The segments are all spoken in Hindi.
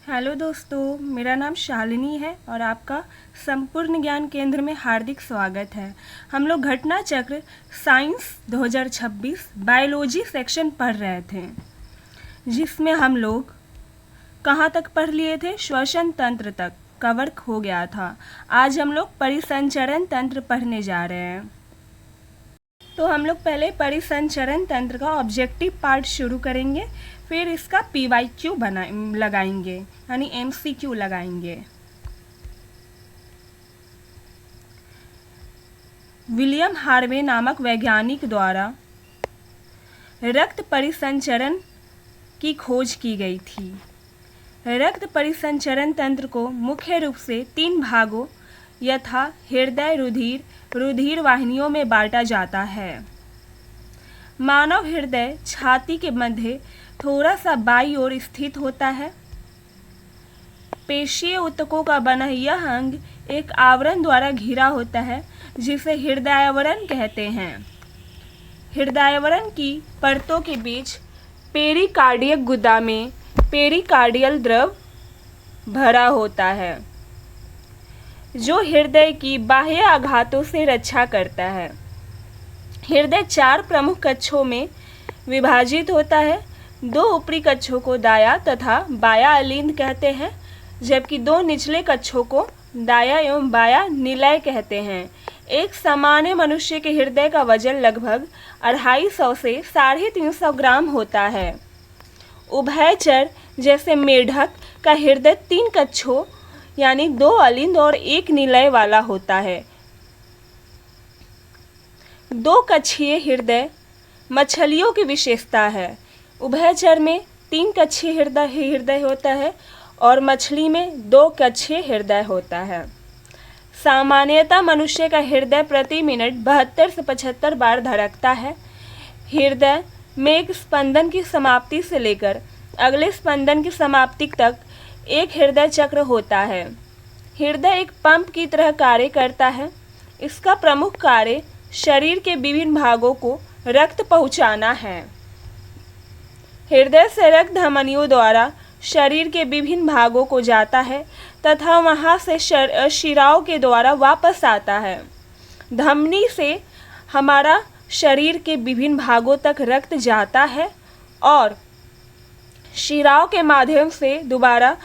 हेलो दोस्तों, मेरा नाम शालिनी है और आपका संपूर्ण ज्ञान केंद्र में हार्दिक स्वागत है। हम लोग घटना चक्र साइंस 2026 बायोलॉजी सेक्शन पढ़ रहे थे, जिसमें हम लोग कहाँ तक पढ़ लिए थे? श्वसन तंत्र तक कवर हो गया था। आज हम लोग परिसंचरण तंत्र पढ़ने जा रहे हैं। तो हम लोग पहले परिसंचरण तंत्र का ऑब्जेक्टिव पार्ट शुरू करेंगे, फिर इसका PYQ लगाएंगे, यानी MCQ लगाएंगे। विलियम हार्वे नामक वैज्ञानिक द्वारा रक्त परिसंचरण की खोज की गई थी। रक्त परिसंचरण तंत्र को मुख्य रूप से 3 भागों यथा हृदय, रुधिर वाहिनियों में बांटा जाता है। मानव हृदय छाती के मध्य थोड़ा सा बाईं ओर स्थित होता है। पेशीय ऊतकों का बना यह अंग एक आवरण द्वारा घिरा होता है, जिसे हृदयावरण कहते हैं। हृदयावरण की परतों के बीच पेरिकार्डियक गुदा में पेरिकार्डियल द्रव भरा होता है, जो हृदय की बाह्य आघातों से रक्षा करता है। हृदय 4 प्रमुख कक्षों में विभाजित होता है। 2 ऊपरी कक्षों को दाया तथा बाया अलिंद कहते हैं, जबकि 2 निचले कक्षों को दाया एवं बाया निलय कहते हैं। एक सामान्य मनुष्य के हृदय का वजन लगभग 250 से 350 ग्राम होता है। उभयचर जैसे मेढक का हृदय 3 कक्षों यानी 2 अलिंद और 1 निलय वाला होता है। 2 कक्षीय हृदय मछलियों की विशेषता है। उभयचर में 3 कक्षीय हृदय होता है और मछली में 2 कक्षीय हृदय होता है। सामान्यतः मनुष्य का हृदय प्रति मिनट 72 से 75 बार धड़कता है। हृदय में एक स्पंदन की समाप्ति से लेकर अगले स्पंदन की समाप्ति तक एक हृदय चक्र होता है। हृदय एक पंप की तरह कार्य करता है। इसका प्रमुख कार्य शरीर के विभिन्न भागों को रक्त पहुंचाना है। हृदय से रक्त धमनियों द्वारा शरीर के विभिन्न भागों को जाता है तथा वहां से शिराओं के द्वारा वापस आता है। धमनी से हमारा शरीर के विभिन्न भागों तक रक्त जाता है और शिराओं के माध्यम से दोबारा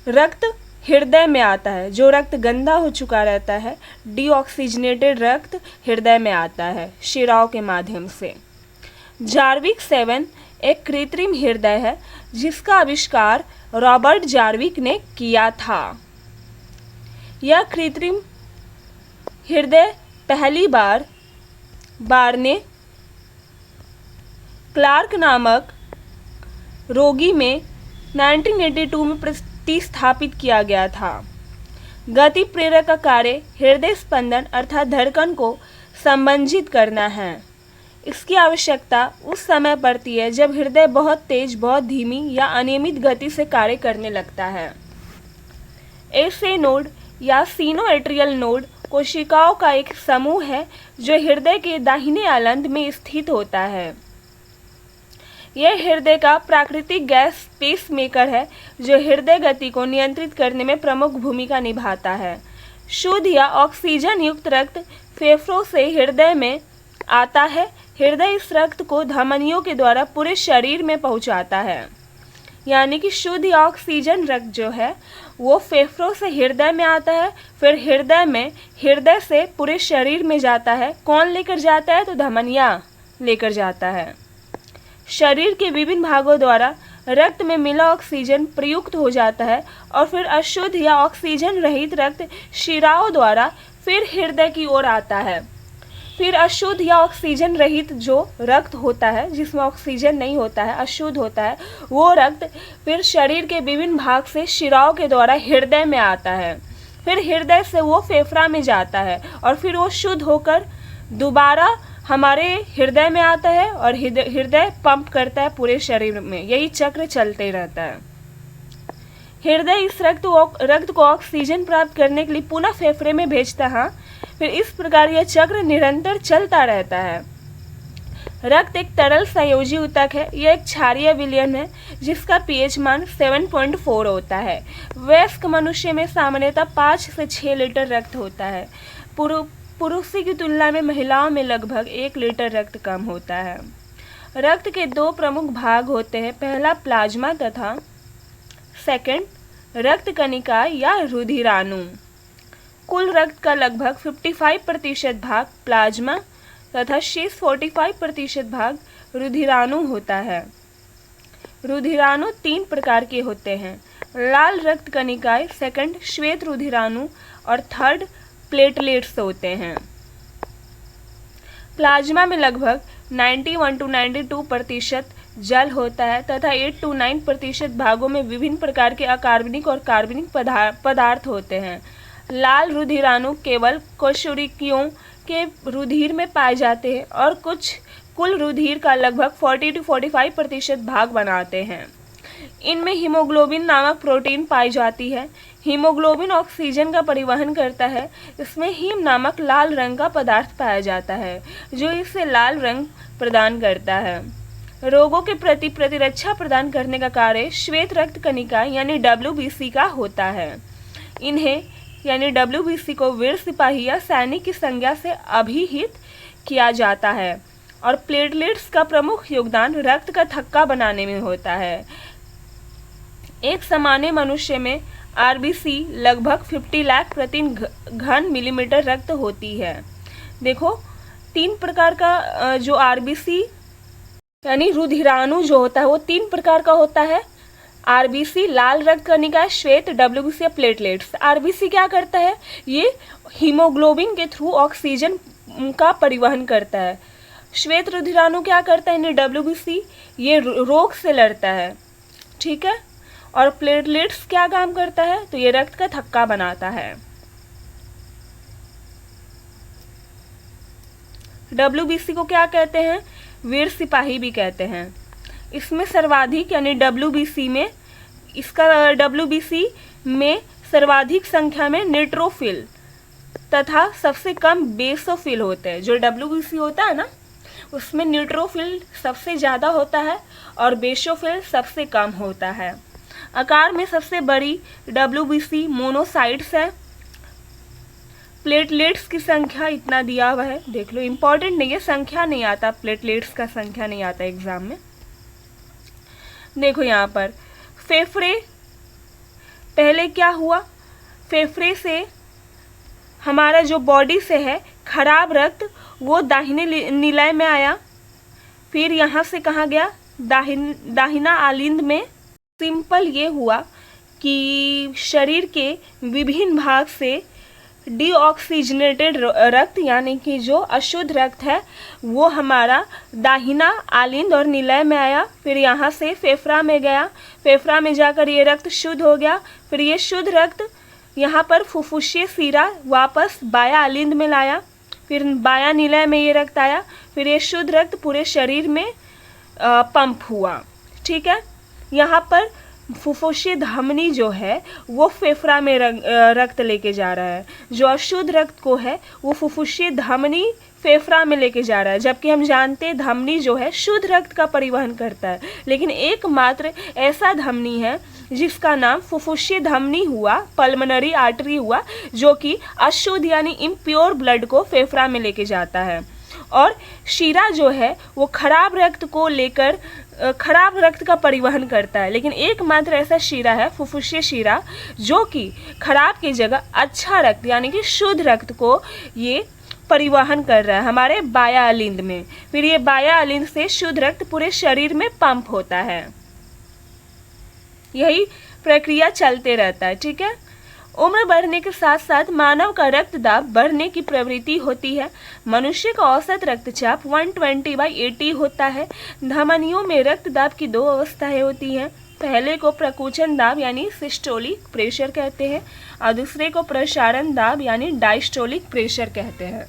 रक्त हृदय में आता है। जो रक्त गंदा हो चुका रहता है, डीऑक्सीजनेटेड रक्त हृदय में आता है शिराओं के माध्यम से। जार्विक 7 एक कृत्रिम हृदय है, जिसका आविष्कार रॉबर्ट जार्विक ने किया था। यह कृत्रिम हृदय पहली बार बार्ने क्लार्क नामक रोगी में 1982 में प्रतिस्थापित किया गया था। गति प्रेरक का कार्य हृदय स्पंदन अर्थात धड़कन को संबंधित करना है। इसकी आवश्यकता उस समय पड़ती है जब हृदय बहुत तेज, बहुत धीमी या अनियमित गति से कार्य करने लगता है। एसे नोड या सिनोएट्रियल नोड कोशिकाओं का एक समूह है जो हृदय के दाहिने अलिंद में स्थित होता है। यह हृदय का प्राकृतिक गैस पेसमेकर है, जो हृदय गति को नियंत्रित करने में प्रमुख भूमिका निभाता है। शुद्ध या ऑक्सीजन युक्त रक्त फेफड़ों से हृदय में आता है। हृदय इस रक्त को धमनियों के द्वारा पूरे शरीर में पहुंचाता है, यानी कि शुद्ध या ऑक्सीजन रक्त जो है वो फेफड़ों से हृदय में आता है, फिर हृदय से पूरे शरीर में जाता है। कौन लेकर जाता है? तो धमनियाँ लेकर जाता है। शरीर के विभिन्न भागों द्वारा रक्त में मिला ऑक्सीजन प्रयुक्त हो जाता है और फिर अशुद्ध या ऑक्सीजन रहित रक्त शिराओं द्वारा फिर हृदय की ओर आता है। फिर अशुद्ध या ऑक्सीजन रहित जो रक्त होता है, जिसमें ऑक्सीजन नहीं होता है, अशुद्ध होता है, वो रक्त फिर शरीर के विभिन्न भाग से शिराओं के द्वारा हृदय में आता है। फिर हृदय से वो फेफड़ा में जाता है और फिर वो शुद्ध होकर दोबारा हमारे हृदय में आता है और हृदय पंप करता है पूरे शरीर में। यही चक्र चलते रहता है। हृदय इस रक्त को ऑक्सीजन प्राप्त करने के लिए पुनः फेफड़े में भेजता है। फिर इस प्रकार यह चक्र निरंतर चलता रहता है। रक्त एक तरल संयोजी ऊतक है। यह एक क्षारीय विलयन है जिसका पीएच मान 7.4 होता है। वयस्क मनुष्य में सामान्यतः 5 से 6 लीटर रक्त होता है। पुरुषों की तुलना में महिलाओं में लगभग 1 लीटर रक्त कम होता है। रक्त के 2 प्रमुख भाग होते हैं, पहला प्लाज्मा तथा सेकंड रक्त कणिका या रुधिराणु। कुल रक्त का लगभग 55% भाग प्लाज्मा तथा शेष 45% भाग रुधिराणु होता है। रुधिराणु 3 प्रकार के होते हैं, लाल रक्त कणिकाएं, सेकंड श्वेत रुधिराणु और थर्ड प्लेटलेट्स होते हैं। प्लाज्मा में लगभग 91 to 92% जल होता है तथा 8 to 9% भागों में विभिन्न प्रकार के अकार्बनिक और कार्बनिक पदार्थ होते हैं। लाल रुधिराणु केवल कोशिकाओं के रुधिर में पाए जाते हैं और कुल रुधिर का लगभग 40 to 45% भाग बनाते हैं। इनमें हीमोग्लोबिन नामक प्रोटीन पाई जाती है। हीमोग्लोबिन ऑक्सीजन का परिवहन करता है। इसमें हीम नामक लाल रंग का पदार्थ पाया जाता है जो इसे लाल रंग प्रदान करता है। रोगों के प्रति प्रतिरक्षा प्रदान करने का कार्य श्वेत रक्त कणिका यानी WBC का होता है। इन्हें यानी WBC को वीर सिपाही या सैनिक की संज्ञा से अभिहित किया जाता है और प्लेटलेट्स का प्रमुख योगदान रक्त का थक्का बनाने में होता है। एक सामान्य मनुष्य में RBC लगभग 50 लाख प्रति घन मिलीमीटर रक्त होती है। देखो 3 प्रकार का जो RBC यानी रुधिराणु जो होता है वो 3 प्रकार का होता है। RBC लाल रक्त कणिका, श्वेत WBC या प्लेटलेट्स। RBC क्या करता है, ये हीमोग्लोबिन के थ्रू ऑक्सीजन का परिवहन करता है। श्वेत रुधिराणु क्या करता है, WBC ये रोग से लड़ता है, ठीक है। और प्लेटलेट्स क्या काम करता है, तो ये रक्त का थक्का बनाता है। WBC को क्या कहते हैं, वीर सिपाही भी कहते हैं। इसमें सर्वाधिक यानी WBC में सर्वाधिक संख्या में न्यूट्रोफिल तथा सबसे कम बेसोफिल होते हैं। जो WBC होता है ना उसमें न्यूट्रोफिल सबसे ज़्यादा होता है और बेसोफिल सबसे कम होता है। आकार में सबसे बड़ी WBC मोनोसाइट्स है। प्लेटलेट्स की संख्या इतना दिया हुआ है, देख लो, इम्पॉर्टेंट नहीं है, संख्या नहीं आता, प्लेटलेट्स का संख्या नहीं आता एग्जाम में। देखो यहाँ पर फेफड़े, पहले क्या हुआ, फेफड़े से हमारा जो बॉडी से है खराब रक्त वो दाहिने निलय में आया, फिर यहाँ से कहाँ गया, दाहिना आलिंद में। सिंपल ये हुआ कि शरीर के विभिन्न भाग से डीऑक्सीजनेटेड रक्त यानी कि जो अशुद्ध रक्त है वो हमारा दाहिना आलिंद और निलय में आया, फिर यहाँ से फेफड़ा में गया, फेफड़ा में जाकर ये रक्त शुद्ध हो गया, फिर ये शुद्ध रक्त यहाँ पर फुफ्फुसीय शिरा वापस बाया आलिंद में लाया, फिर बाया निलय में ये रक्त आया, फिर ये शुद्ध रक्त पूरे शरीर में पंप हुआ, ठीक है। यहाँ पर फुफ्फुसीय धमनी जो है वो फेफड़ा में रक्त लेके जा रहा है, जो अशुद्ध रक्त को है वो फुफ्फुसीय धमनी फेफड़ा में लेके जा रहा है, जबकि हम जानते हैं धमनी जो है शुद्ध रक्त का परिवहन करता है, लेकिन एकमात्र ऐसा धमनी है जिसका नाम फुफ्फुसीय धमनी हुआ, पल्मोनरी आर्टरी हुआ, जो कि अशुद्ध यानी इम्प्योर ब्लड को फेफड़ा में लेके जाता है। और शिरा जो है वो खराब रक्त को लेकर खराब रक्त का परिवहन करता है, लेकिन एकमात्र ऐसा शिरा है फुफ्फुसीय शिरा जो कि खराब की जगह अच्छा रक्त यानी कि शुद्ध रक्त को ये परिवहन कर रहा है हमारे बाया अलिंद में। फिर ये बाया अलिंद से शुद्ध रक्त पूरे शरीर में पंप होता है। यही प्रक्रिया चलते रहता है, ठीक है। उम्र बढ़ने के साथ साथ मानव का रक्तदाब बढ़ने की प्रवृत्ति होती है। मनुष्य का औसत रक्तचाप 120/80 होता है। धमनियों में रक्तदाब की 2 अवस्थाएं होती हैं। पहले को प्रकुचन दाब यानी सिस्टोलिक प्रेशर कहते हैं और दूसरे को प्रसारण दाब यानी डायस्टोलिक प्रेशर कहते हैं।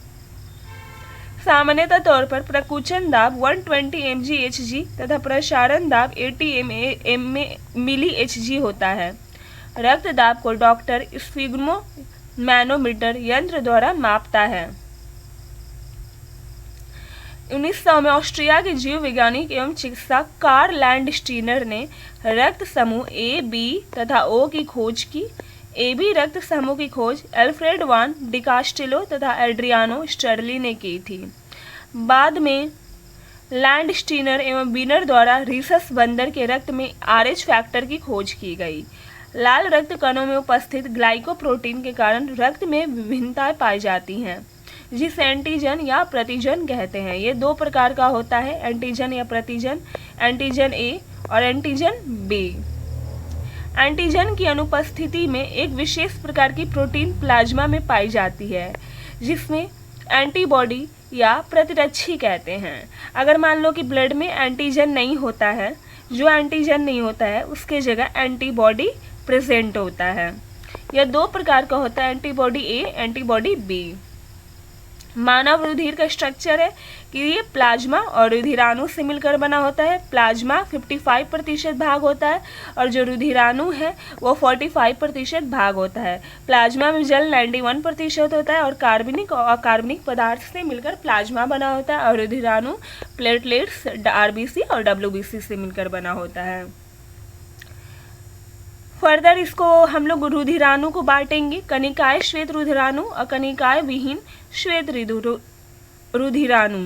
सामान्यतः तौर पर प्रकुचन दाब 120 mg/Hg तथा प्रसारण दाब 80 mmHg होता है। रक्तदाब को डॉक्टर स्फिग्मोमैनोमीटर यंत्र द्वारा मापता है। 1900 में ऑस्ट्रिया के जीव वैज्ञानिक एवं चिकित्सक कार्ल लैंडस्टीनर ने रक्त समूह ए, बी तथा ओ की खोज की। ए बी रक्त समूह की खोज एल्फ्रेड वान डिकास्टिलो तथा एड्रियानो स्टर्ली ने की थी। बाद में लैंडस्टीनर एवं बीनर द्वारा रीसस बंदर के रक्त में RH फैक्टर की खोज की गई। लाल रक्त कणों में उपस्थित ग्लाइकोप्रोटीन के कारण रक्त में विभिन्नताएं पाई जाती हैं, जिसे एंटीजन या प्रतिजन कहते हैं। ये दो प्रकार का होता है, एंटीजन या प्रतिजन, एंटीजन ए और एंटीजन बी। एंटीजन की अनुपस्थिति में एक विशेष प्रकार की प्रोटीन प्लाज्मा में पाई जाती है, जिसमें एंटीबॉडी या प्रतिरक्षी कहते हैं। अगर मान लो कि ब्लड में एंटीजन नहीं होता है, जो एंटीजन नहीं होता है उसके जगह एंटीबॉडी प्रेजेंट होता है। यह दो प्रकार का होता है, एंटीबॉडी ए, एंटीबॉडी बी। मानव रुधिर का स्ट्रक्चर है कि ये प्लाज्मा और रुधिराणु से मिलकर बना होता है। प्लाज्मा 55% भाग होता है और जो रुधिराणु है वो 45% भाग होता है। प्लाज्मा में जल 91% होता है और कार्बनिक पदार्थ से मिलकर प्लाज्मा बना होता है और रुधिराणु प्लेटलेट्स, RBC और WBC से मिलकर बना होता है। फर्दर इसको हम लोग रुधिराणु को बांटेंगे, कनिकाय श्वेत रुधिराणु और कनिकाय विहीन श्वेत रुधिराणु।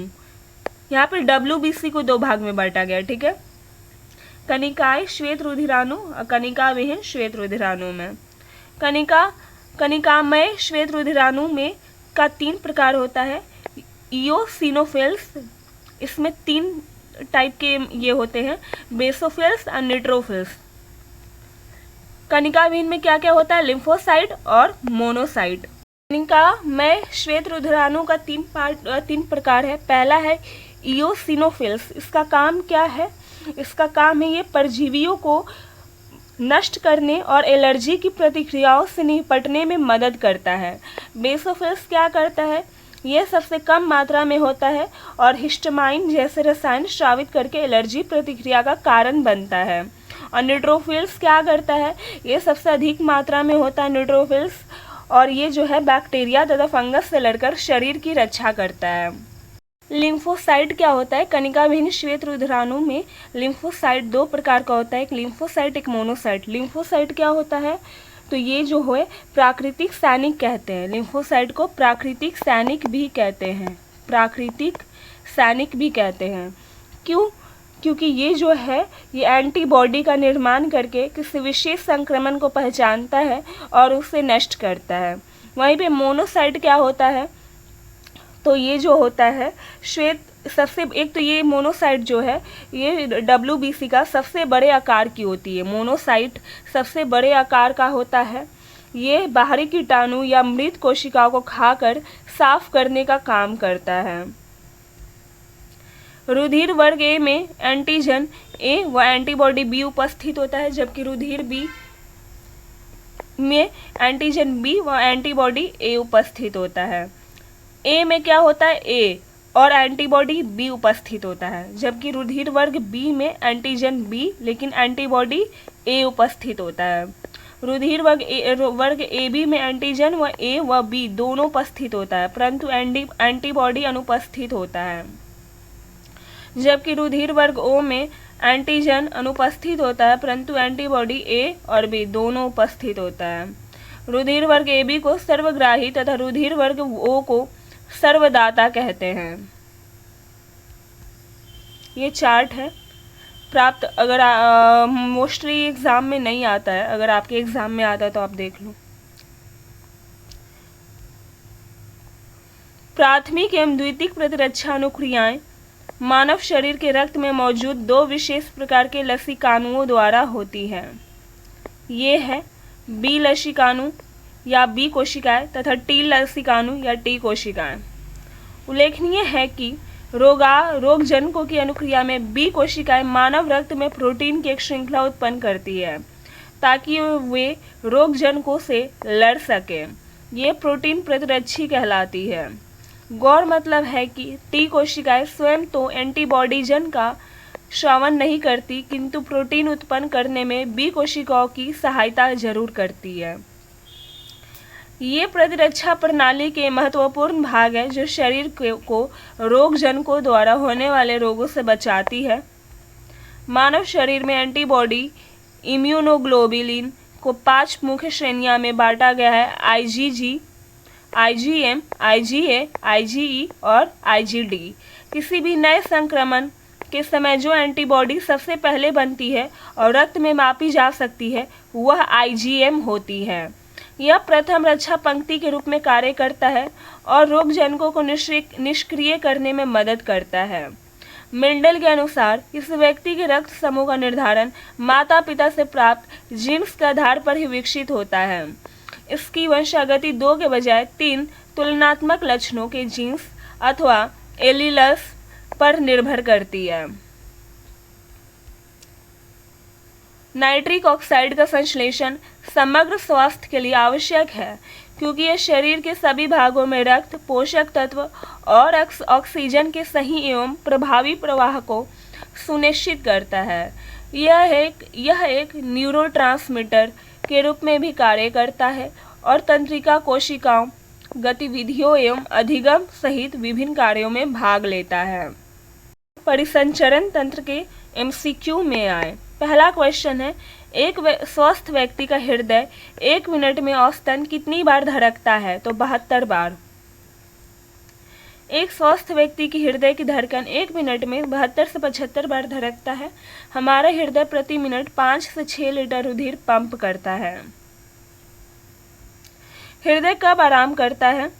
यहाँ पर WBC को दो भाग में बांटा गया, ठीक है। कनिकाय श्वेत रुधिराणु और कनिका विहीन श्वेत रुधिराणु में कनिकामय श्वेत रुधिराणु में का 3 प्रकार होता है। इओसिनोफिल्स, इसमें 3 टाइप के ये होते हैं, बेसोफिल्स और न्यूट्रोफिल्स। कनिका विहीन में क्या क्या होता है, लिम्फोसाइट और मोनोसाइट। कनिका में श्वेत रुधिराणु का 3 प्रकार है। पहला है इओसिनोफिल्स। इसका काम क्या है, इसका काम है ये परजीवियों को नष्ट करने और एलर्जी की प्रतिक्रियाओं से निपटने में मदद करता है। बेसोफिल्स क्या करता है, यह सबसे कम मात्रा में होता है और हिस्टामाइन जैसे रसायन स्रावित करके एलर्जी प्रतिक्रिया का कारण बनता है। और न्यूट्रोफिल्स क्या करता है, ये सबसे अधिक मात्रा में होता है न्यूट्रोफिल्स, और ये जो है बैक्टीरिया तथा फंगस से लड़कर शरीर की रक्षा करता है। लिम्फोसाइट क्या होता है, कनिका विहीन श्वेत रुधिराणु में लिम्फोसाइट 2 प्रकार का होता है, एक लिम्फोसाइट एक मोनोसाइट। लिम्फोसाइट क्या होता है, तो ये जो है प्राकृतिक सैनिक कहते हैं। लिम्फोसाइट को प्राकृतिक सैनिक भी कहते हैं, प्राकृतिक सैनिक भी कहते हैं। क्यों, क्योंकि ये जो है ये एंटीबॉडी का निर्माण करके किसी विशेष संक्रमण को पहचानता है और उसे नष्ट करता है। वहीं पे मोनोसाइट क्या होता है, तो ये जो होता है श्वेत सबसे एक तो ये मोनोसाइट जो है ये WBC का सबसे बड़े आकार की होती है। मोनोसाइट सबसे बड़े आकार का होता है। ये बाहरी कीटाणु या मृत कोशिकाओं को खाकर साफ करने का काम करता है। रुधिर वर्ग ए में एंटीजन ए व एंटीबॉडी बी उपस्थित होता है, जबकि रुधिर बी में एंटीजन बी व एंटीबॉडी ए उपस्थित होता है। ए में क्या होता है, ए और एंटीबॉडी बी उपस्थित होता है, जबकि रुधिर वर्ग बी में एंटीजन बी लेकिन एंटीबॉडी ए उपस्थित होता है। रुधिर वर्ग ए बी में एंटीजन व ए व बी दोनों उपस्थित होता है, परंतु एंटीबॉडी अनुपस्थित होता है। जबकि रुधिर वर्ग ओ में एंटीजन अनुपस्थित होता है, परंतु एंटीबॉडी ए और बी दोनों उपस्थित होता है। रुधिर वर्ग ए बी को सर्वग्राही तथा रुधिर वर्ग ओ को सर्वदाता कहते हैं। ये चार्ट है, प्राप्त अगर मोस्टली एग्जाम में नहीं आता है, अगर आपके एग्जाम में आता है तो आप देख लो। प्राथमिक एवं द्वितीयक प्रतिरक्षा अनुक्रियाएं मानव शरीर के रक्त में मौजूद 2 विशेष प्रकार के लसिकाणुओं द्वारा होती हैं। ये है बी लसिकाणु या बी कोशिकाएं तथा टी लसिकाणु या टी कोशिकाएं। उल्लेखनीय है कि रोगजनकों की अनुक्रिया में बी कोशिकाएं मानव रक्त में प्रोटीन की एक श्रृंखला उत्पन्न करती है ताकि वे रोगजनकों से लड़ सकें। ये प्रोटीन प्रतिरक्षी कहलाती है। गौर मतलब है कि टी कोशिकाएं स्वयं तो एंटीबॉडीजन का श्रावण नहीं करती, किंतु प्रोटीन उत्पन्न करने में बी कोशिकाओं की सहायता जरूर करती है। ये प्रतिरक्षा प्रणाली के महत्वपूर्ण भाग है जो शरीर को रोगजनकों द्वारा होने वाले रोगों से बचाती है। मानव शरीर में एंटीबॉडी इम्यूनोग्लोबुलिन को 5 मुख्य श्रेणियों में बांटा गया है: आईजीजी, आईजीएम, आईजीए, आईजीई और आईजीडी। किसी भी नए संक्रमण के समय जो एंटीबॉडी सबसे पहले बनती है और रक्त में मापी जा सकती है वह आईजीएम होती है। यह प्रथम रक्षा पंक्ति के रूप में कार्य करता है और रोगजनकों को निष्क्रिय करने में मदद करता है। मेंडल के अनुसार इस व्यक्ति के रक्त समूह का निर्धारण माता पिता से प्राप्त जीन्स के आधार पर ही विकसित होता है। इसकी वंशागति 2 के बजाय 3 तुलनात्मक लक्षणों के जीन्स अथवा एलील्स पर निर्भर करती है। नाइट्रिक ऑक्साइड का संश्लेषण समग्र स्वास्थ्य के लिए आवश्यक है क्योंकि यह शरीर के सभी भागों में रक्त, पोषक तत्व और ऑक्सीजन के सही एवं प्रभावी प्रवाह को सुनिश्चित करता है। यह एक न्यूरोट्रांसमीटर के रूप में भी कार्य करता है और तंत्रिका कोशिकाओं, गतिविधियों एवं अधिगम सहित विभिन्न कार्यों में भाग लेता है। परिसंचरण तंत्र के एमसीक्यू में आए। पहला क्वेश्चन है, एक स्वस्थ व्यक्ति का हृदय 1 मिनट में औसतन कितनी बार धड़कता है? तो 72 बार। एक स्वस्थ व्यक्ति की हृदय की धड़कन 1 मिनट में 72 से 75 बार धड़कता है। हमारा हृदय प्रति मिनट 5 से 6 लीटर रुधिर पंप करता है। हृदय कब आराम करता है?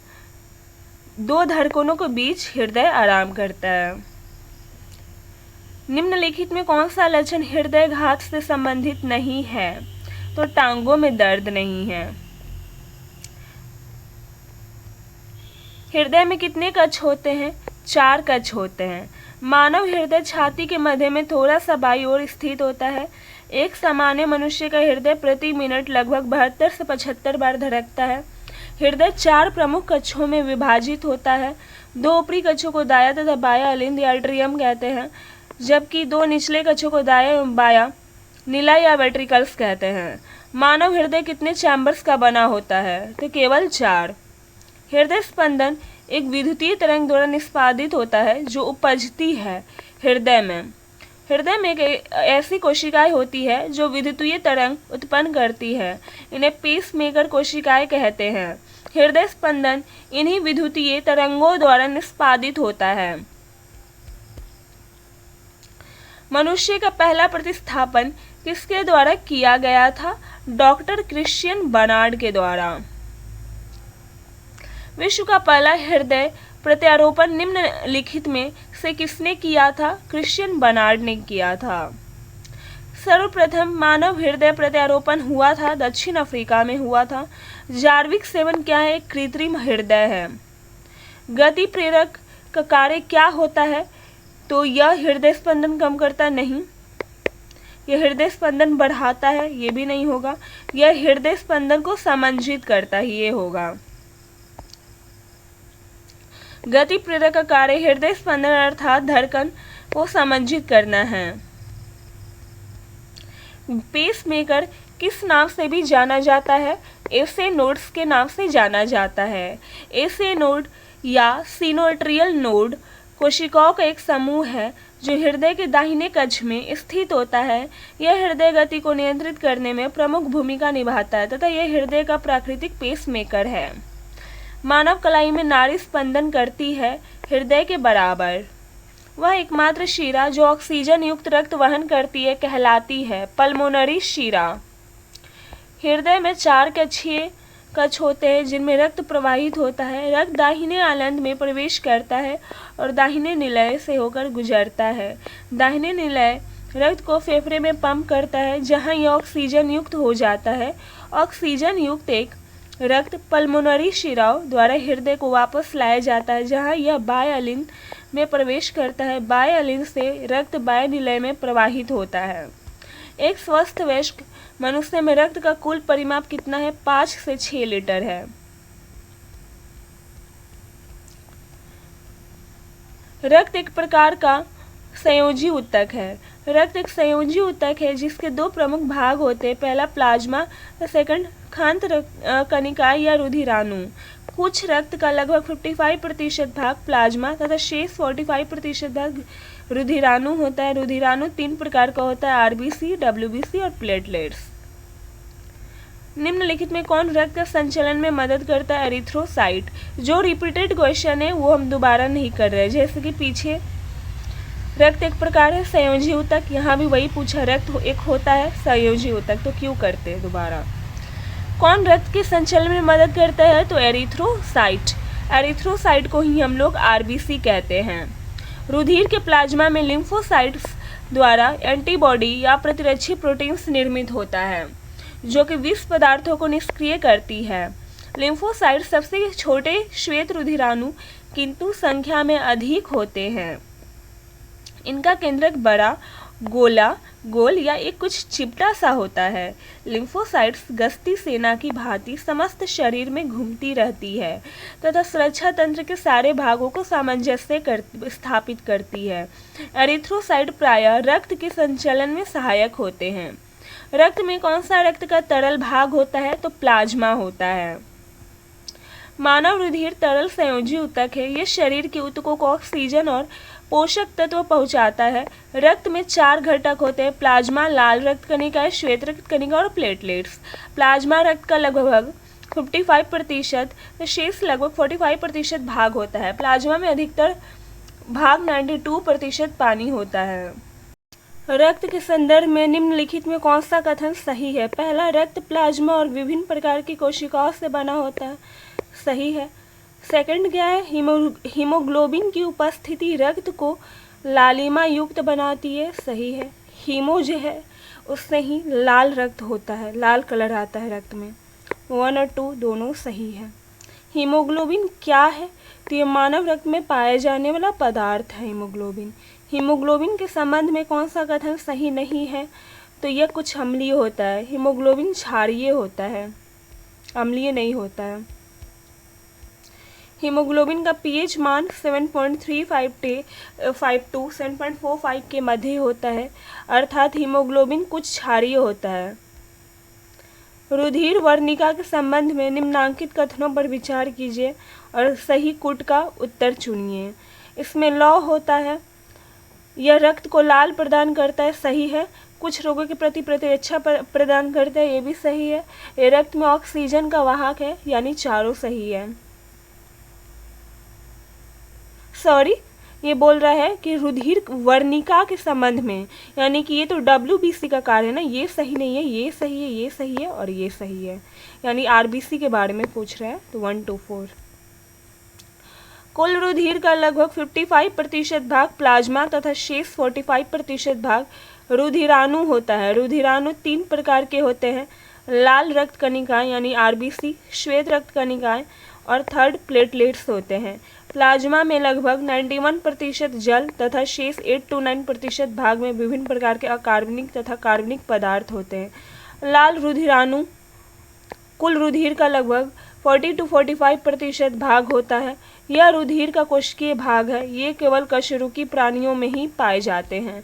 2 धड़कनों के बीच हृदय आराम करता है। निम्नलिखित में कौन सा लक्षण हृदय घात से संबंधित नहीं है? तो टांगों में दर्द नहीं है। हृदय में कितने कक्ष होते हैं? 4 कक्ष होते हैं। मानव हृदय छाती के मध्य में थोड़ा सा बाईं ओर स्थित होता है। एक सामान्य मनुष्य का हृदय प्रति मिनट लगभग 72 से 75 बार धड़कता है। हृदय 4 प्रमुख कक्षों में विभाजित होता है। 2 ऊपरी कक्षों को दायां तथा बायां अलिंद या एट्रियम कहते हैं, जबकि 2 निचले कक्षों को दायां एवं बायां नीला या वेंट्रिकल्स कहते हैं। मानव हृदय कितने चैम्बर्स का बना होता है? तो केवल 4। हृदय स्पंदन एक विद्युतीय तरंग द्वारा निष्पादित होता है जो उपजती है हृदय में। हृदय में एक ऐसी कोशिकाएं होती है जो विद्युतीय तरंग उत्पन्न करती है। इन्हें पेसमेकर कोशिकाएं कहते हैं। हृदय स्पंदन इन्हीं विद्युतीय तरंगों द्वारा निष्पादित होता है। मनुष्य का पहला प्रतिस्थापन किसके द्वारा किया गया था? डॉक्टर क्रिश्चियन बर्नार्ड के द्वारा। विश्व का पहला हृदय प्रत्यारोपण निम्नलिखित में से किसने किया था? क्रिश्चियन बर्नार्ड ने किया था। सर्वप्रथम मानव हृदय प्रत्यारोपण हुआ था दक्षिण अफ्रीका में हुआ था। जार्विक 7 क्या है? कृत्रिम हृदय है। गति प्रेरक का कार्य क्या होता है? तो यह हृदय स्पंदन कम करता नहीं, यह हृदय स्पंदन बढ़ाता है, ये भी नहीं होगा। यह हृदय स्पंदन को समायोजित करता ही ये होगा। गति प्रेरक का कार्य हृदय स्पंदन अर्थात धड़कन को समायोजित करना है। पेसमेकर किस नाम से भी जाना जाता है? एसे नोड्स के नाम से जाना जाता है। एसे नोड या सिनोएट्रियल नोड कोशिकाओं का एक समूह है जो हृदय के दाहिने कक्ष में स्थित होता है। यह हृदय गति को नियंत्रित करने में प्रमुख भूमिका निभाता है तथा यह हृदय का प्राकृतिक पेसमेकर है। मानव कलाई में नाड़ी स्पंदन करती है हृदय के बराबर। वह एकमात्र शिरा जो ऑक्सीजन युक्त रक्त वहन करती है कहलाती है पल्मोनरी शिरा। हृदय में 4 कक्षीय कक्ष होते हैं जिनमें रक्त प्रवाहित होता है। रक्त दाहिने आलंद में प्रवेश करता है और दाहिने निलय से होकर गुजरता है। दाहिने निलय रक्त को फेफड़े में पंप करता है जहां यह ऑक्सीजन युक्त हो जाता है। ऑक्सीजन युक्त एक रक्त पल्मोनरी शिराओं द्वारा हृदय को वापस लाया जाता है जहां यह बाएं अलिंद में प्रवेश करता है। बाएं अलिंद से रक्त बाएं निलय में प्रवाहित होता है। एक स्वस्थ वयस्क मनुष्य में रक्त का कुल परिमाप कितना है? 5 से 6 लीटर है। रक्त एक प्रकार का संयोजी ऊतक है। रक्त एक संयोजी ऊतक है जिसके दो प्रमुख भाग होते हैं, पहला प्लाज्मा, सेकंड खांत कणिकाएं या रुधिराणु। कुछ रक्त का लगभग 55% भाग प्लाज्मा तथा शेष 45% भाग रुधिराणु होता है। रुधिराणु 3 प्रकार का होता है, आरबीसी, डब्ल्यूबीसी और प्लेटलेट्स। निम्नलिखित में कौन रक्त का संचलन में मदद करता है? एरिथ्रोसाइट। जो रिपीटेड क्वेश्चन है वो हम दोबारा नहीं कर रहे, जैसे कि पीछे रक्त एक प्रकार है संयोजी ऊतक, यहाँ भी वही पूछा, रक्त एक होता है संयोजी ऊतक, तो क्यों करते हैं दोबारा। कौन रक्त के संचलन में मदद करता है? तो एरिथ्रोसाइट। एरिथ्रोसाइट को ही हम लोग आरबीसी कहते हैं। रुधिर के प्लाज्मा में लिम्फोसाइट्स द्वारा एंटीबॉडी या प्रतिरक्षी प्रोटीन्स निर्मित होता है जो कि विष पदार्थों को निष्क्रिय करती है। लिम्फोसाइट सबसे छोटे श्वेत रुधिराणु किंतु संख्या में अधिक होते हैं। इनका केंद्रक बड़ा, गोल या एक कुछ चिपटा सा होता है। लिम्फोसाइट्स गश्ती सेना की भांति समस्त शरीर में घूमती रहती है तथा सुरक्षा तंत्र के सारे भागों को सामंजस्य स्थापित करती है। एरिथ्रोसाइट प्रायः रक्त के संचलन में सहायक होते हैं। रक्त में कौन सा रक्त का तरल भाग होता है? तो प्लाज्मा होता है। मानव रुधिर तरल संयोजी ऊतक है। यह शरीर के ऊतकों को ऑक्सीजन और पोषक तत्व पहुंचाता है। रक्त में 4 घटक होते हैं, प्लाज्मा, लाल रक्त कणिकाएं, श्वेत रक्त कणिका और प्लेटलेट्स। प्लाज्मा रक्त का लगभग 55%, शेष लगभग 45% भाग होता है। प्लाज्मा में अधिकतर भाग 92% पानी होता है। रक्त के संदर्भ में निम्नलिखित में कौन सा कथन सही है? पहला, रक्त प्लाज्मा और विभिन्न प्रकार की कोशिकाओं से बना होता है, सही है। सेकंड क्या है? हीमोग्लोबिन की उपस्थिति रक्त को लालिमा युक्त बनाती है, सही है। हीमो जो है उससे ही लाल रक्त होता है, लाल कलर आता है रक्त में। 1 और 2 दोनों सही है। हीमोग्लोबिन क्या है? तो ये मानव रक्त में पाए जाने वाला पदार्थ है हीमोग्लोबिन। हीमोग्लोबिन के संबंध में कौन सा कथन सही नहीं है? तो यह कुछ अम्लीय होता है। हीमोग्लोबिन क्षारीय होता है, अम्लीय नहीं होता है। हीमोग्लोबिन का पीएच मान 7.352 7.45 के मध्य होता है, अर्थात हीमोग्लोबिन कुछ क्षारीय होता है। रुधिर वर्णिका के संबंध में निम्नांकित कथनों पर विचार कीजिए और सही कूट का उत्तर चुनिए। इसमें लौ होता है, यह रक्त को लाल प्रदान करता है, सही है। कुछ रोगों के प्रति प्रतिरक्षा प्रदान करता है, ये भी सही है। ये रक्त में ऑक्सीजन का वाहक है, यानी चारों सही है। सॉरी, ये बोल रहा है कि रुधिर वर्णिका के संबंध में, यानी कि ये तो डब्ल्यूबीसी का कार्य है ना, ये सही नहीं है, ये सही है, ये सही है और ये सही है, यानी आरबीसी के बारे में पूछ रहा है। तो 1 to 4। कुल रुधिर का लगभग 55% भाग प्लाज्मा तथा शेष 45% भाग रुधिराणु होता है। रुधिराणु 3 प्रकार के होते हैं, लाल रक्त कणिकाएं यानी आरबीसी, श्वेत रक्त कणिकाएं और थर्ड प्लेटलेट्स होते हैं। प्लाज्मा में लगभग 91% जल तथा शेष 8 to 9% भाग में विभिन्न प्रकार के अकार्बनिक तथा कार्बनिक पदार्थ होते हैं। लाल रुधिराणु कुल रुधिर का लगभग 40 to 45% भाग होता है। यह रुधिर का कोशिकीय भाग है, ये केवल कशेरुकी प्राणियों में ही पाए जाते हैं।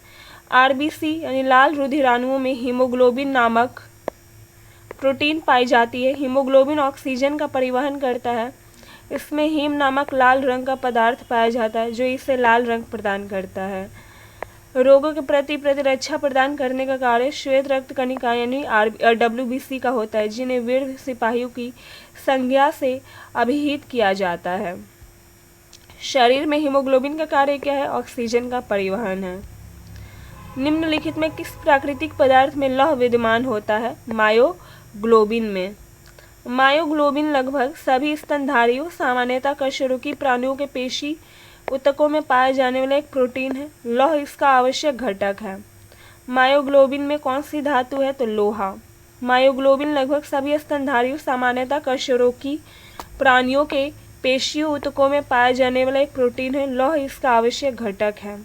आरबीसी यानी लाल रुधिराणुओं में हीमोग्लोबिन नामक प्रोटीन पाई जाती है। हीमोग्लोबिन ऑक्सीजन का परिवहन करता है। इसमें हीम नामक लाल रंग का पदार्थ पाया जाता है जो इसे लाल रंग प्रदान करता है। रोगों के प्रति प्रतिरक्षा प्रदान करने का कार्य श्वेत रक्त कणिका यानी डब्ल्यूबीसी का होता है, जिन्हें वीर सिपाहियों की संज्ञा से अभिहित किया जाता है। शरीर में हीमोग्लोबिन का कार्य क्या है? ऑक्सीजन का परिवहन है। निम्नलिखित में किस प्राकृतिक पदार्थ में लौह विद्यमान होता है? मायोग्लोबिन में। मायोग्लोबिन लगभग सभी स्तनधारियों, सामान्यतः कशेरुकी प्राणियों के पेशी ऊतकों में पाए जाने वाला एक प्रोटीन है। लौह इसका आवश्यक घटक है। मायोग्लोबिन में कौन सी धातु है? तो लोहा। मायोग्लोबिन लगभग सभी स्तनधारियों, सामान्यतः कशेरुकी प्राणियों के पेशियों ऊतकों में पाए जाने वाला एक प्रोटीन है। लौह इसका आवश्यक घटक है।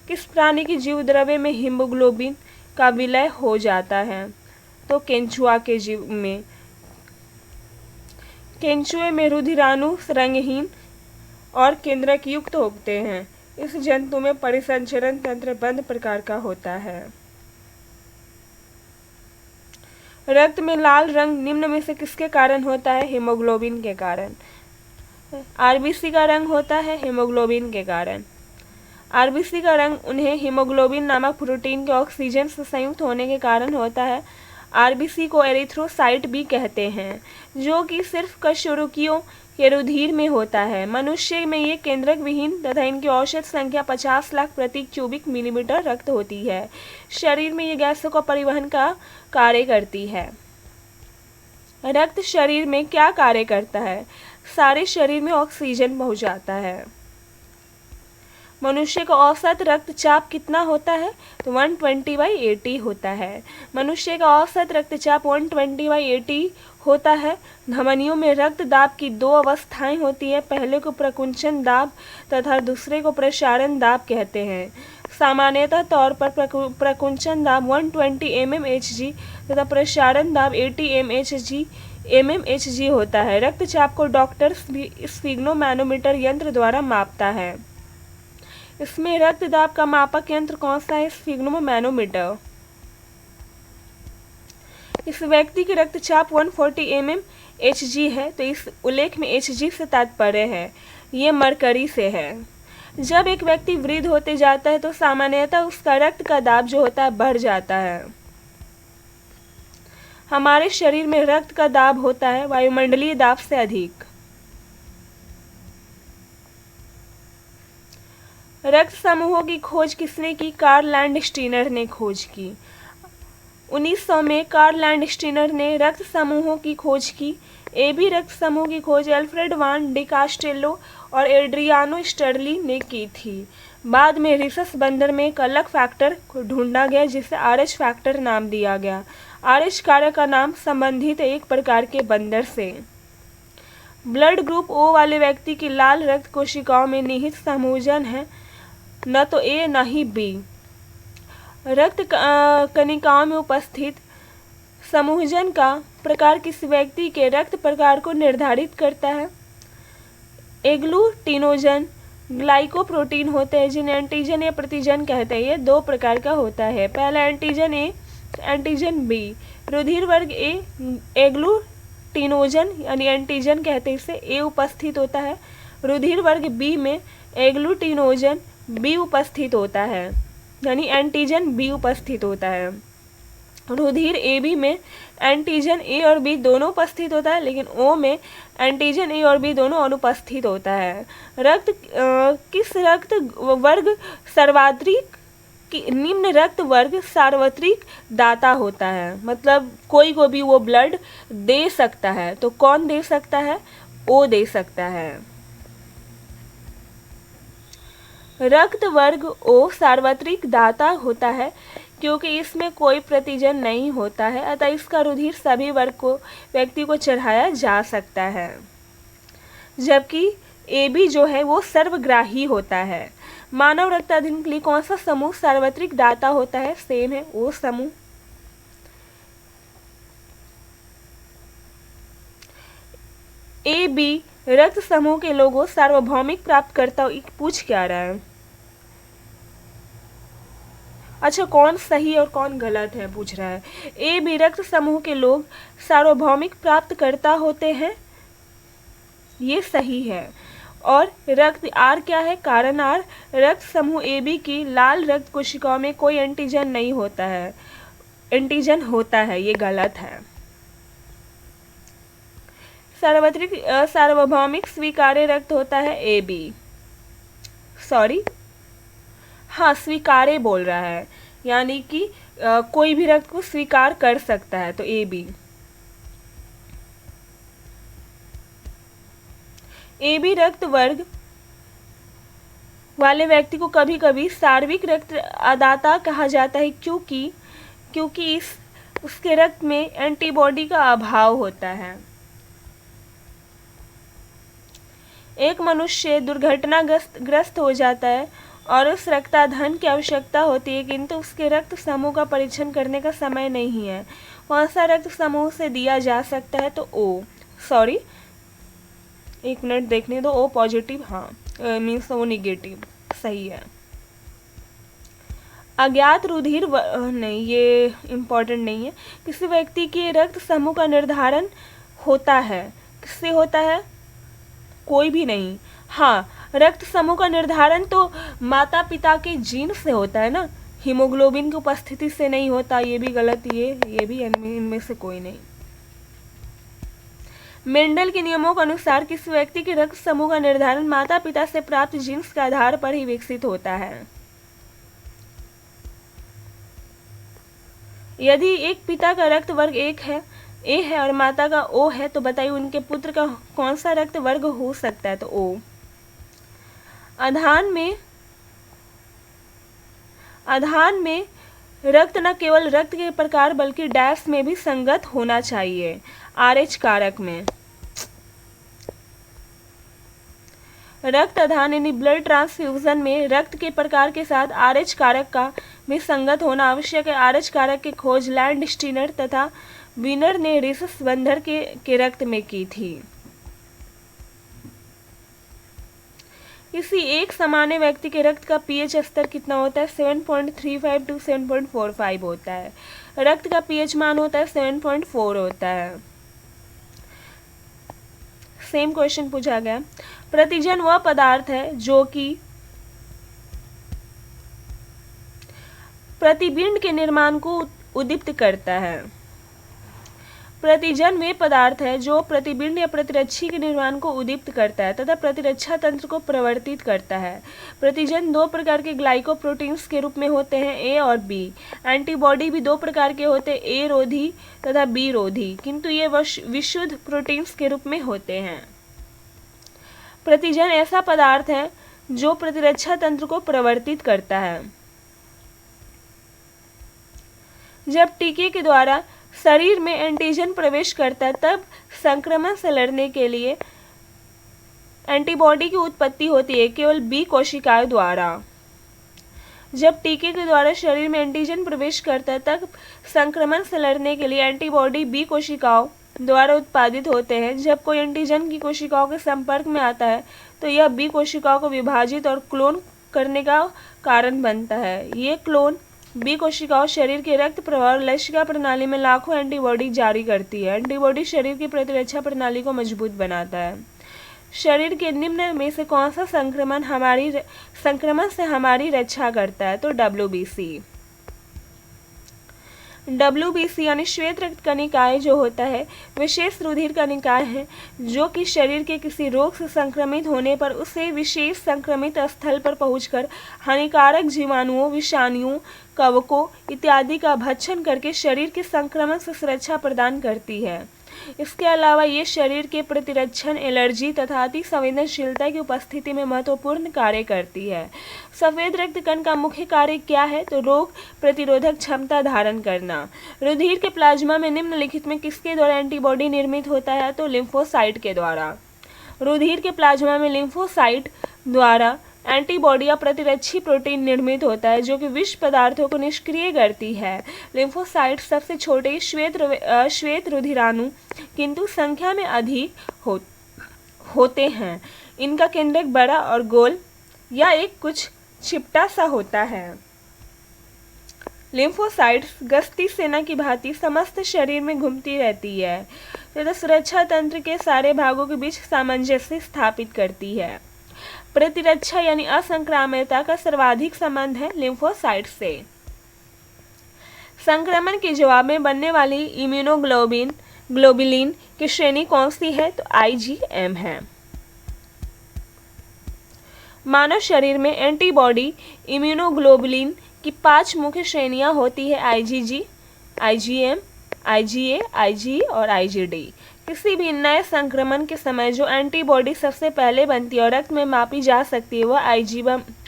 किस प्राणी की जीव द्रव्य में हीमोग्लोबिन का विलय हो जाता है? तो केंचुआ के जीव में। केंचुए में रुधिराणु रंगहीन और केंद्रक युक्त होते हैं। इस जंतु में परिसंचरण तंत्र बंद प्रकार का होता है। रक्त में लाल रंग निम्न में से किसके कारण होता है? हीमोग्लोबिन के कारण। आरबीसी का रंग होता है हीमोग्लोबिन के कारण। आरबीसी का रंग उन्हें हीमोग्लोबिन नामक प्रोटीन के ऑक्सीजन से संयुक्त होने के कारण होता है। आरबीसी को एरिथ्रोसाइट भी कहते हैं, जो कि सिर्फ कशेरुकियों के रुधिर में होता है। मनुष्य में ये केंद्रक विहीन तथा इनकी औसत संख्या 50 लाख प्रति क्यूबिक मिलीमीटर रक्त होती है। शरीर में ये गैसों का परिवहन का कार्य करती है। रक्त शरीर में क्या कार्य करता है? सारे शरीर में ऑक्सीजन पहुंचाता है। मनुष्य का औसत रक्तचाप कितना होता है? तो 120/80 होता है। मनुष्य का औसत रक्तचाप 120/80 होता है। धमनियों में रक्त दाब की दो अवस्थाएं होती है, पहले को प्रकुंचन दाब तथा दूसरे को प्रसारण दाब कहते हैं। सामान्यतः तौर पर प्रकुंचन दाब 120 mmHg तथा प्रसारण दाब 80 mmHg होता है। रक्तचाप को डॉक्टर स्फिग्नोमैनोमीटर यंत्र द्वारा मापता है। इसमें रक्त दाब का मापक यंत्र कौन सा है? स्फिग्नोमैनोमीटर। इस व्यक्ति की रक्तचाप 140 mmHg है, तो इस उल्लेख में Hg से तात्पर्य है, ये मरकरी से है। जब एक व्यक्ति वृद्ध होते जाता है तो सामान्यतः उसका रक्त का दाब जो होता है बढ़ जाता है। हमारे शरीर में रक्त का दाब होता है वायुमंडलीय दाब से अधिक। रक्त समूहों की खोज किसने की? कार्ल लैंडस्टीनर ने खोज की। 1900 में कार्ल लैंडस्टीनर ने रक्त समूहों की खोज की। AB रक्त समूह की खोज एल्फ्रेड वान डी कास्टेलो और एड्रियानो स्टर्ली ने की थी। बाद में रिसस बंदर में एक अलग फैक्टर को ढूंढा गया जिसे RH फैक्टर नाम दिया गया। RH कारक का नाम संबंधित एक प्रकार के बंदर से। ब्लड ग्रुप O वाले व्यक्ति की लाल रक्त कोशिकाओं में निहित समूहजन है, न तो A न ही B। रक्त कणिकाओं में उपस्थित समूहजन का प्रकार किस व्यक्ति के रक्त प्रकार को निर्धारित करता है? एग्लूटिनोजन ग्लाइकोप्रोटीन होते हैं जिन्हें एंटीजन या प्रतिजन कहते हैं। ये दो प्रकार का होता है। पहला एंटीजन A, एंटीजन B। रुधिर वर्ग A एग्लूटिनोजन यानी एंटीजन कहते हैं, इसे A उपस्थित होता है। रुधिर वर्ग B में एग्लूटिनोजन B उपस्थित होता है, यानी एंटीजन B उपस्थित होता है। रुधिर AB में एंटीजन A और B दोनों उपस्थित होता है, लेकिन O में एंटीजन A और B दोनों अनुपस्थित होता है। किस रक्त वर्ग सर्वाधिक निम्न रक्त वर्ग सार्वत्रिक दाता होता है, मतलब कोई को भी वो ब्लड दे सकता है। तो कौन दे सकता है? O दे सकता है। रक्त वर्ग O सार्वत्रिक दाता होता है क्योंकि इसमें कोई प्रतिजन नहीं होता है, अतः इसका रुधिर सभी वर्ग को व्यक्ति को चढ़ाया जा सकता है। जबकि AB जो है वो सर्वग्राही होता है। मानव रक्त अध्ययन के लिए कौन सा समूह सार्वत्रिक दाता होता है? सेम है O समूह। AB रक्त समूह के लोगों सार्वभौमिक प्राप्तकर्ता पूछ क्या रहा है? अच्छा, कौन सही और कौन गलत है पूछ रहा है। AB रक्त समूह के लोग सार्वभौमिक प्राप्तकर्ता होते हैं, ये सही है। और रक्त R क्या है? कारण R रक्त समूह AB की लाल रक्त कोशिकाओं में कोई एंटीजन नहीं होता है, एंटीजन होता है, ये गलत है। सार्वभौमिक स्वीकार्य रक्त होता है AB। सॉरी, हाँ स्वीकार्य बोल रहा है, यानी कि कोई भी रक्त को स्वीकार कर सकता है, तो AB। AB रक्त वर्ग वाले व्यक्ति को कभी कभी सार्विक रक्त अदाता कहा जाता है क्योंकि उसके रक्त में एंटीबॉडी का अभाव होता है। एक मनुष्य दुर्घटनाग्रस्त हो जाता है और उस रक्ताधन की आवश्यकता होती है, किंतु उसके रक्त समूह का परीक्षण करने का समय नहीं है। कौन सा रक्त समूह से दिया जा सकता है? तो O। सॉरी, एक मिनट देखने दो। O पॉजिटिव, हाँ मीन्स O निगेटिव, सही है। अज्ञात रुधिर नहीं, ये इम्पोर्टेंट नहीं है। किसी व्यक्ति के रक्त समूह का निर्धारण होता है, किससे होता है? कोई भी नहीं। हाँ, रक्त समूह का निर्धारण तो माता पिता के जीन से होता है ना, हीमोग्लोबिन की उपस्थिति से नहीं होता। ये भी गलत, ये भी इनमें से कोई नहीं। मेंडल के नियमों के अनुसार किसी व्यक्ति के रक्त समूह का निर्धारण माता पिता से प्राप्त जीन्स के आधार पर ही विकसित होता है। यदि एक पिता का रक्त वर्ग ए है और माता का ओ है, तो बताइए उनके पुत्र का कौन सा रक्त वर्ग हो सकता है? तो ओ। आधान में रक्त न केवल रक्त के प्रकार बल्कि डैश में भी संगत होना चाहिए। RH कारक में रक्त आधान यानी ब्लड ट्रांसफ्यूजन में रक्त के प्रकार के साथ RH कारक का भी संगत होना आवश्यक है। RH कारक की खोज लैंडस्टीनर तथा वीनर ने रिसस बंदर के रक्त में की थी। किसी एक सामान्य व्यक्ति के रक्त का पीएच स्तर कितना होता है? 7.35 टू 7.45 होता है। रक्त का पीएच मान होता है 7.4 होता है। सेम क्वेश्चन पूछा गया। प्रतिजन वह पदार्थ है जो कि प्रतिबिंब के निर्माण को उद्दीपित करता है। प्रतिजन वे पदार्थ है जो प्रतिबिंब या प्रतिरक्षी के निर्माण को उद्दीपित करता है तथा प्रतिरक्षा तंत्र को प्रवर्तित करता है। प्रतिजन दो प्रकार के ग्लाइकोप्रोटीन्स के रूप में होते हैं, ए और बी। एंटीबॉडी भी दो प्रकार के होते हैं, ए रोधी तथा बी रोधी, किंतु ये विशुद्ध प्रोटीन्स के रूप में होते हैं। प्रतिजन ऐसा पदार्थ है जो प्रतिरक्षा तंत्र को प्रवर्तित करता है। जब टीके के द्वारा शरीर में एंटीजन प्रवेश करता है तब संक्रमण से लड़ने के लिए एंटीबॉडी की उत्पत्ति होती है, केवल बी कोशिकाओं द्वारा। जब टीके के द्वारा शरीर में एंटीजन प्रवेश करता है तब संक्रमण से लड़ने के लिए एंटीबॉडी बी कोशिकाओं द्वारा उत्पादित होते हैं। जब कोई एंटीजन की कोशिकाओं के संपर्क में आता है तो यह बी कोशिकाओं को विभाजित और क्लोन करने का कारण बनता है। ये क्लोन बी कोशिकाओं शरीर के रक्त प्रवाह और लसिका प्रणाली में लाखों एंटीबॉडी जारी करती है। एंटीबॉडी शरीर की प्रतिरक्षा प्रणाली को मजबूत बनाता है। शरीर के निम्न में से कौन सा संक्रमण से हमारी रक्षा करता है? तो WBC यानी श्वेत रक्त कणिकाएं जो होता है विशेष रुधिर कणिकाएं हैं जो कि शरीर के किसी रोग से संक्रमित होने पर उसे विशेष संक्रमित स्थल पर पहुंचकर हानिकारक जीवाणुओं, विषाणुओं, कवकों इत्यादि का भक्षण करके शरीर के संक्रमण से सुरक्षा प्रदान करती है। इसके अलावा ये शरीर के प्रतिरक्षण, एलर्जी तथा अति संवेदनशीलता की उपस्थिति में महत्वपूर्ण कार्य करती है। सफेद रक्त कण का मुख्य कार्य क्या है? तो रोग प्रतिरोधक क्षमता धारण करना। रुधिर के प्लाज्मा में निम्नलिखित में किसके द्वारा एंटीबॉडी निर्मित होता है? तो लिम्फोसाइट के द्वारा। रुधिर के प्लाज्मा में लिम्फोसाइट द्वारा एंटीबॉडी या प्रतिरक्षी प्रोटीन निर्मित होता है जो कि विष पदार्थों को निष्क्रिय करती है। लिम्फोसाइट सबसे छोटे श्वेत रुधिराणु किंतु संख्या में अधिक होते हैं। इनका केंद्रक बड़ा और गोल या एक कुछ चिपटा सा होता है। लिम्फोसाइट्स गश्ती सेना की भांति समस्त शरीर में घूमती रहती है तथा सुरक्षा तंत्र के सारे भागों के बीच सामंजस्य स्थापित करती है। प्रतिरक्षा यानी असंक्राम्यता का सर्वाधिक संबंध है लिम्फोसाइट से। संक्रमण के जवाब में बनने वाली इम्यूनोग्लोबुलिन की श्रेणी कौन सी है? तो IgM है। मानव शरीर में एंटीबॉडी इम्यूनोग्लोबुलिन की 5 मुख्य श्रेणियां होती है, IgG, IgM, IgA, IgE और IgD। किसी भी नए संक्रमण के समय जो एंटीबॉडी सबसे पहले बनती है और रक्त में मापी जा सकती है वह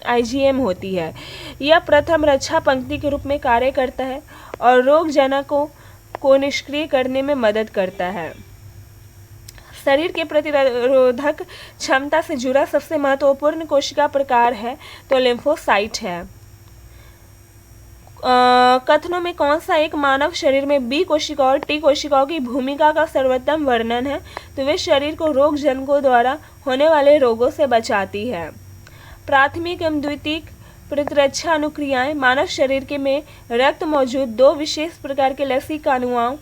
IgM होती है। यह प्रथम रक्षा पंक्ति के रूप में कार्य करता है और रोगजनकों को निष्क्रिय करने में मदद करता है। शरीर के प्रतिरोधक क्षमता से जुड़ा सबसे महत्वपूर्ण कोशिका प्रकार है तो लिम्फोसाइट है। कथनों में कौन सा एक मानव शरीर में बी कोशिकाओं और टी कोशिकाओं की भूमिका का सर्वोत्तम वर्णन है? तो वे शरीर को रोगजनकों द्वारा होने वाले रोगों से बचाती है। प्राथमिक एवं द्वितीयक प्रतिरक्षा अनुक्रियाएं मानव शरीर के में रक्त मौजूद दो विशेष प्रकार के लसिकाणुओं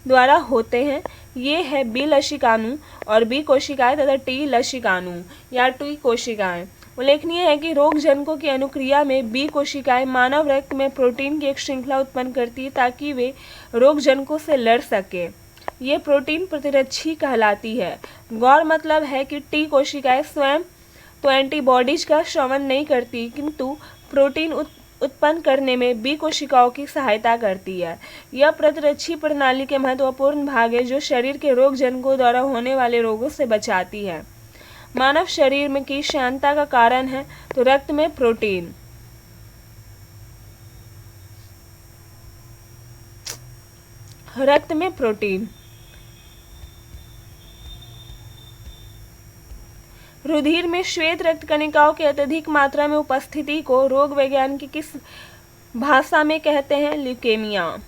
द्वारा होते हैं। ये है बी लसिकाणु और बी कोशिकाएं तथा टी लसिकाणु या टी कोशिकाएं। उल्लेखनीय है कि रोग जनकों की अनुक्रिया में बी कोशिकाएं मानव रक्त में प्रोटीन की एक श्रृंखला उत्पन्न करती है ताकि वे रोग जनकों से लड़ सके। ये प्रोटीन प्रतिरक्षी कहलाती है। गौर मतलब है कि टी कोशिकाएं स्वयं तो एंटीबॉडीज का श्रवण नहीं करती, किंतु प्रोटीन उत्पन्न करने में बी कोशिकाओं की सहायता करती है। यह प्रतिरक्षी प्रणाली के महत्वपूर्ण भाग है जो शरीर के रोग जनकों द्वारा होने वाले रोगों से बचाती है। मानव शरीर में की श्यानता का कारण है तो रक्त में प्रोटीन। रक्त में प्रोटीन रुधिर में श्वेत रक्त कणिकाओं की अत्यधिक मात्रा में उपस्थिति को रोग विज्ञान की किस भाषा में कहते हैं? ल्यूकेमिया।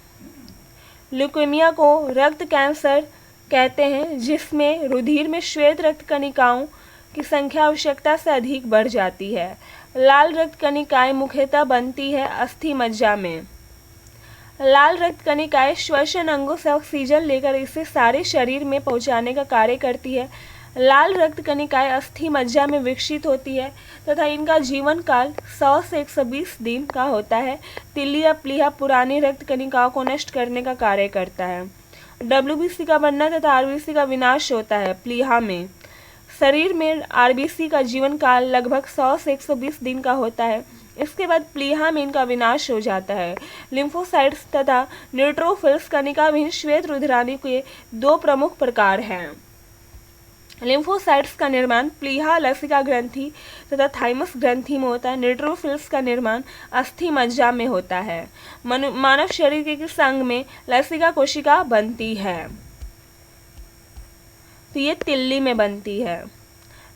ल्यूकेमिया को रक्त कैंसर कहते हैं जिसमें रुधिर में श्वेत रक्त कणिकाओं की संख्या आवश्यकता से अधिक बढ़ जाती है। लाल रक्त कणिकाएं मुख्यतः बनती है अस्थि मज्जा में। लाल रक्त कणिकाएं श्वसन अंगों से ऑक्सीजन लेकर इसे सारे शरीर में पहुंचाने का कार्य करती है। लाल रक्त कणिकाएं अस्थि मज्जा में विकसित होती है तथा इनका जीवन काल 100 से 120 दिन का होता है। तिल्ली या प्लीहा पुरानी रक्त कणिकाओं को नष्ट करने का कार्य करता है। WBC का बनना तथा RBC का विनाश होता है प्लीहा में। शरीर में RBC का जीवन काल लगभग 100 से 120 दिन का होता है। इसके बाद प्लीहा में इनका विनाश हो जाता है। लिम्फोसाइट्स तथा न्यूट्रोफिल्स कणिका विहीन श्वेत रुधिराणु के दो प्रमुख प्रकार हैं। लिम्फोसाइट्स का निर्माण प्लीहा लसिका ग्रंथि तथा थाइमस ग्रंथि में होता है। न्यूट्रोफिल्स का निर्माण अस्थि मज्जा में होता है। मानव शरीर के किस अंग में लसिका कोशिका बनती है? तो ये तिल्ली में बनती है।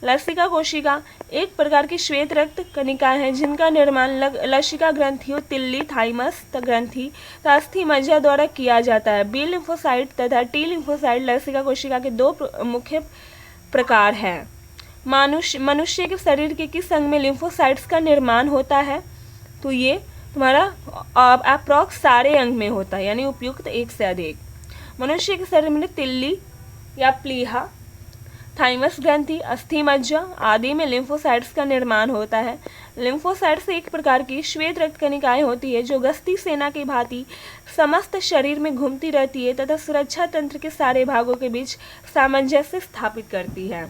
लसिका कोशिका एक प्रकार की श्वेत रक्त कणिकाएं हैं जिनका निर्माण लसिका ग्रंथियों तिल्ली थाइमस ग्रंथि तथा अस्थि मज्जा द्वारा किया जाता है। बी लिम्फोसाइट तथा टी लिम्फोसाइट लसिका कोशिका के दो मुख्य प्रकार है। मनुष्य के शरीर के किस अंग में लिम्फोसाइट्स का निर्माण होता है? तो ये तुम्हारा अप्रॉक्स सारे अंग में होता है, यानी उपयुक्त एक से अधिक। मनुष्य के शरीर में तिल्ली या प्लीहा, थाइमस ग्रंथि, अस्थि मज्जा आदि में लिम्फोसाइट्स का निर्माण होता है। लिम्फोसाइट्स एक प्रकार की श्वेत रक्त कणिकाएं होती है जो गश्ती सेना की भांति समस्त शरीर में घूमती रहती है तथा सुरक्षा तंत्र के सारे भागों के बीच सामंजस्य स्थापित करती है।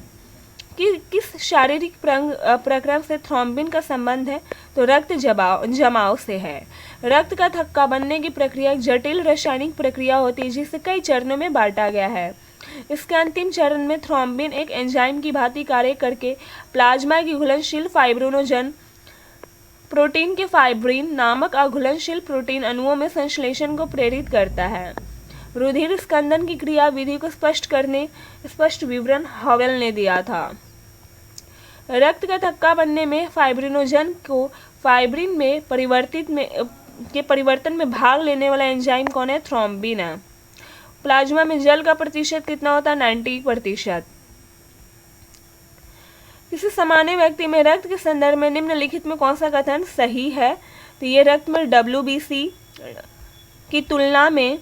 कि किस शारीरिक प्रक्रम से थ्रोम्बिन का संबंध है? तो रक्त जमाव से है। रक्त का थक्का बनने की प्रक्रिया एक जटिल रासायनिक प्रक्रिया होती है जिसे कई चरणों में बांटा गया है। इसके अंतिम चरण में थ्रोम्बिन एक एंजाइम की भांति कार्य करके प्लाज्मा की घुलनशील फाइब्रिनोजन प्रोटीन के फाइब्रिन नामक अघुलनशील प्रोटीन अणुओं में संश्लेषण को प्रेरित करता है। रुधिर स्कंदन की क्रिया विधि को स्पष्ट विवरण हवेल ने दिया था। रक्त का थक्का बनने में फाइब्रिनोजन को फाइब्रिन में परिवर्तन में भाग लेने वाला एंजाइम कौन है? थ्रोम्बिन है। प्लाज्मा में जल का प्रतिशत कितना होता है? 90%। किसी सामान्य व्यक्ति में रक्त के संदर्भ में निम्नलिखित में कौन सा कथन सही है? तो ये रक्त में WBC की तुलना में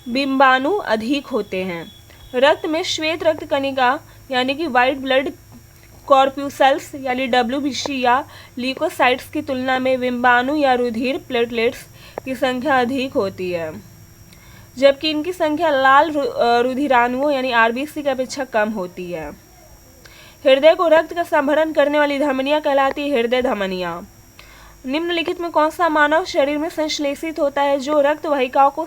बिंबाणु अधिक होते हैं। रक्त में श्वेत रक्त कणिका यानी कि व्हाइट ब्लड कॉर्प्यूसल्स यानी WBC या ल्यूकोसाइट्स की तुलना में बिंबाणु या रुधिर प्लेटलेट्स की संख्या अधिक होती है, जबकि इनकी संख्या लाल रुधिराणुओं यानी RBC की अपेक्षा कम होती है। हृदय को रक्त का संभरण करने वाली धमनियां कहलाती है हृदय धमनियां। निम्नलिखित में कौन सा मानव शरीर में संश्लेषित होता है जो रक्त वाहिकाओं को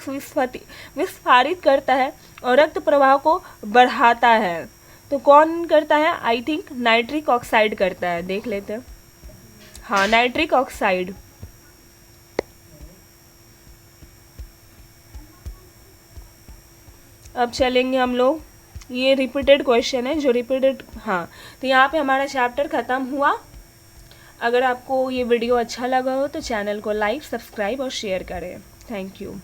विस्फारित करता है और रक्त प्रवाह को बढ़ाता है? तो कौन करता है? आई थिंक नाइट्रिक ऑक्साइड करता है। देख लेते हैं। हाँ, नाइट्रिक ऑक्साइड। अब चलेंगे हम लोग, ये रिपीटेड क्वेश्चन है जो रिपीटेड, हाँ, तो यहाँ पे हमारा चैप्टर ख़त्म हुआ। अगर आपको ये वीडियो अच्छा लगा हो तो चैनल को लाइक, सब्सक्राइब और शेयर करें। Thank you.